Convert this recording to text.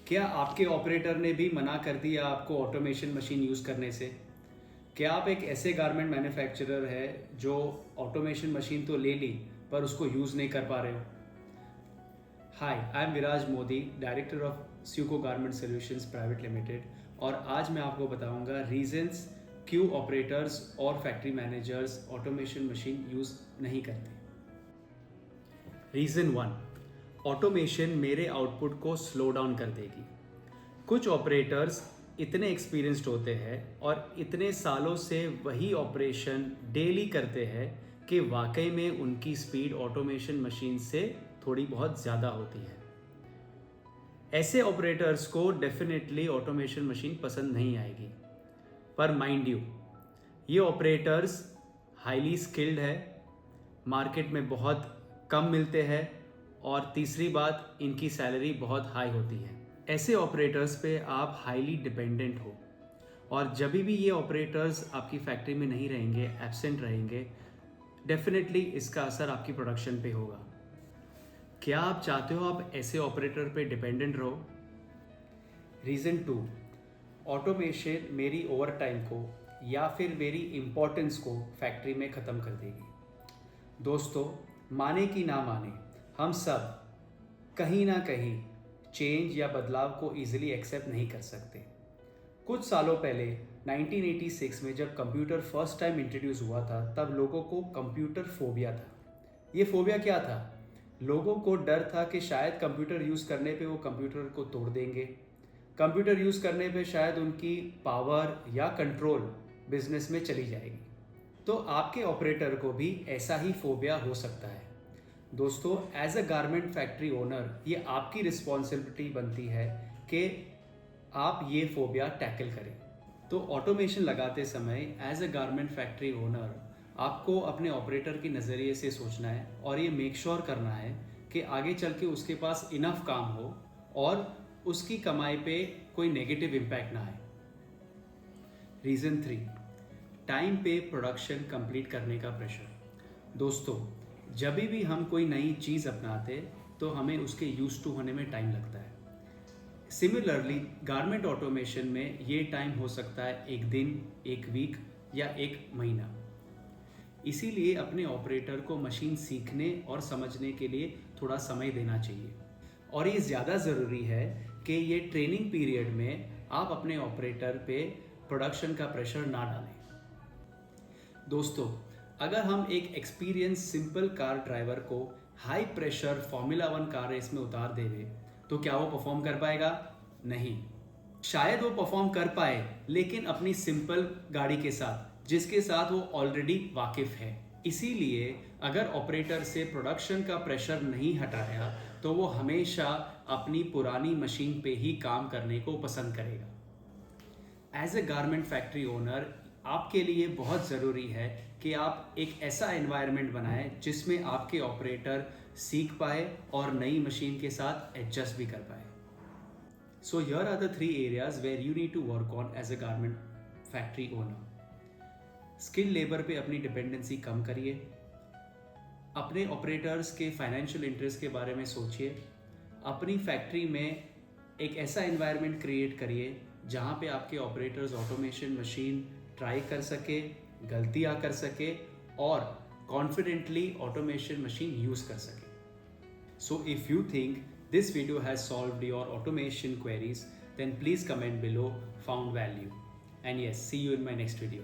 क्या आपके ऑपरेटर ने भी मना कर दिया आपको ऑटोमेशन मशीन यूज़ करने से? क्या आप एक ऐसे गारमेंट मैन्युफैक्चरर है जो ऑटोमेशन मशीन तो ले ली पर उसको यूज़ नहीं कर पा रहे हो? Hi, I am Viraj Modi, director of स्यूको गारमेंट सॉल्यूशंस प्राइवेट लिमिटेड, और आज मैं आपको बताऊंगा रीजंस क्यों ऑपरेटर्स और factory managers automation machine use नहीं करते। रीज़न वन, ऑटोमेशन मेरे आउटपुट को स्लो डाउन कर देगी। कुछ ऑपरेटर्स इतने एक्सपीरियंस्ड होते हैं और इतने सालों से वही ऑपरेशन डेली करते हैं कि वाकई में उनकी स्पीड ऑटोमेशन मशीन से थोड़ी बहुत ज़्यादा होती है। ऐसे ऑपरेटर्स को डेफिनेटली ऑटोमेशन मशीन पसंद नहीं आएगी। पर माइंड यू, ये ऑपरेटर्स हाईली स्किल्ड है, मार्केट में बहुत कम मिलते हैं, और तीसरी बात, इनकी सैलरी बहुत हाई होती है। ऐसे ऑपरेटर्स पे आप हाईली डिपेंडेंट हो, और जब भी ये ऑपरेटर्स आपकी फैक्ट्री में नहीं रहेंगे, एब्सेंट रहेंगे, डेफिनेटली इसका असर आपकी प्रोडक्शन पे होगा। क्या आप चाहते हो आप ऐसे ऑपरेटर पे डिपेंडेंट रहो? रीज़न टू, ऑटोमेशन मेरी ओवर टाइम को या फिर मेरी इम्पोर्टेंस को फैक्ट्री में ख़त्म कर देगी। दोस्तों, माने कि ना माने, हम सब कहीं ना कहीं चेंज या बदलाव को ईजिली एक्सेप्ट नहीं कर सकते। कुछ सालों पहले 1986 में जब कंप्यूटर फर्स्ट टाइम इंट्रोड्यूस हुआ था, तब लोगों को कंप्यूटर फोबिया था। ये फोबिया क्या था? लोगों को डर था कि शायद कंप्यूटर यूज़ करने पे वो कंप्यूटर को तोड़ देंगे, कंप्यूटर यूज़ करने पे शायद उनकी पावर या कंट्रोल बिजनेस में चली जाएगी। तो आपके ऑपरेटर को भी ऐसा ही फोबिया हो सकता है। दोस्तों, as a garment factory owner ये आपकी रिस्पॉन्सिबिलिटी बनती है कि आप ये फोबिया टैकल करें। तो ऑटोमेशन लगाते समय as a garment factory owner आपको अपने ऑपरेटर के नज़रिए से सोचना है और ये मेक श्योर करना है कि आगे चल के उसके पास इनफ काम हो और उसकी कमाई पे कोई नेगेटिव इम्पैक्ट ना आए। रीज़न थ्री, टाइम पे प्रोडक्शन कंप्लीट करने का प्रेशर। दोस्तों, जब भी हम कोई नई चीज़ अपनाते तो हमें उसके यूज टू होने में टाइम लगता है। सिमिलरली गारमेंट ऑटोमेशन में ये टाइम हो सकता है एक दिन, एक वीक या एक महीना। इसीलिए अपने ऑपरेटर को मशीन सीखने और समझने के लिए थोड़ा समय देना चाहिए, और ये ज़्यादा ज़रूरी है कि ये ट्रेनिंग पीरियड में आप अपने ऑपरेटर पे प्रोडक्शन का प्रेशर ना डालें। दोस्तों, अगर हम एक एक्सपीरियंस सिंपल कार ड्राइवर को high pressure formula 1 car race में उतार देवे तो क्या वो परफॉर्म कर पाएगा? नहीं। शायद वो परफॉर्म कर पाए, लेकिन अपनी सिंपल गाड़ी के साथ जिसके साथ वो ऑलरेडी वाकिफ है। इसीलिए अगर ऑपरेटर से प्रोडक्शन का प्रेशर नहीं हटाया तो वो हमेशा अपनी पुरानी मशीन पे ही काम करने को पसंद करेगा। As a garment factory owner आपके लिए बहुत ज़रूरी है कि आप एक ऐसा एनवायरनमेंट बनाएं जिसमें आपके ऑपरेटर सीख पाए और नई मशीन के साथ एडजस्ट भी कर पाए। So here are the 3 areas where you need to work on as a garment factory owner. Skill labour पे अपनी डिपेंडेंसी कम करिए, अपने ऑपरेटर्स के फाइनेंशियल इंटरेस्ट के बारे में सोचिए, अपनी फैक्ट्री में एक ऐसा एनवायरनमेंट क्रिएट करिए जहाँ पे आपके ऑपरेटर्स ऑटोमेशन मशीन ट्राई कर सके, गलतियाँ कर सके और कॉन्फिडेंटली ऑटोमेशन मशीन यूज़ कर सके। So if you think this video has solved your automation queries, then please comment below found value. And yes, see you in my next video.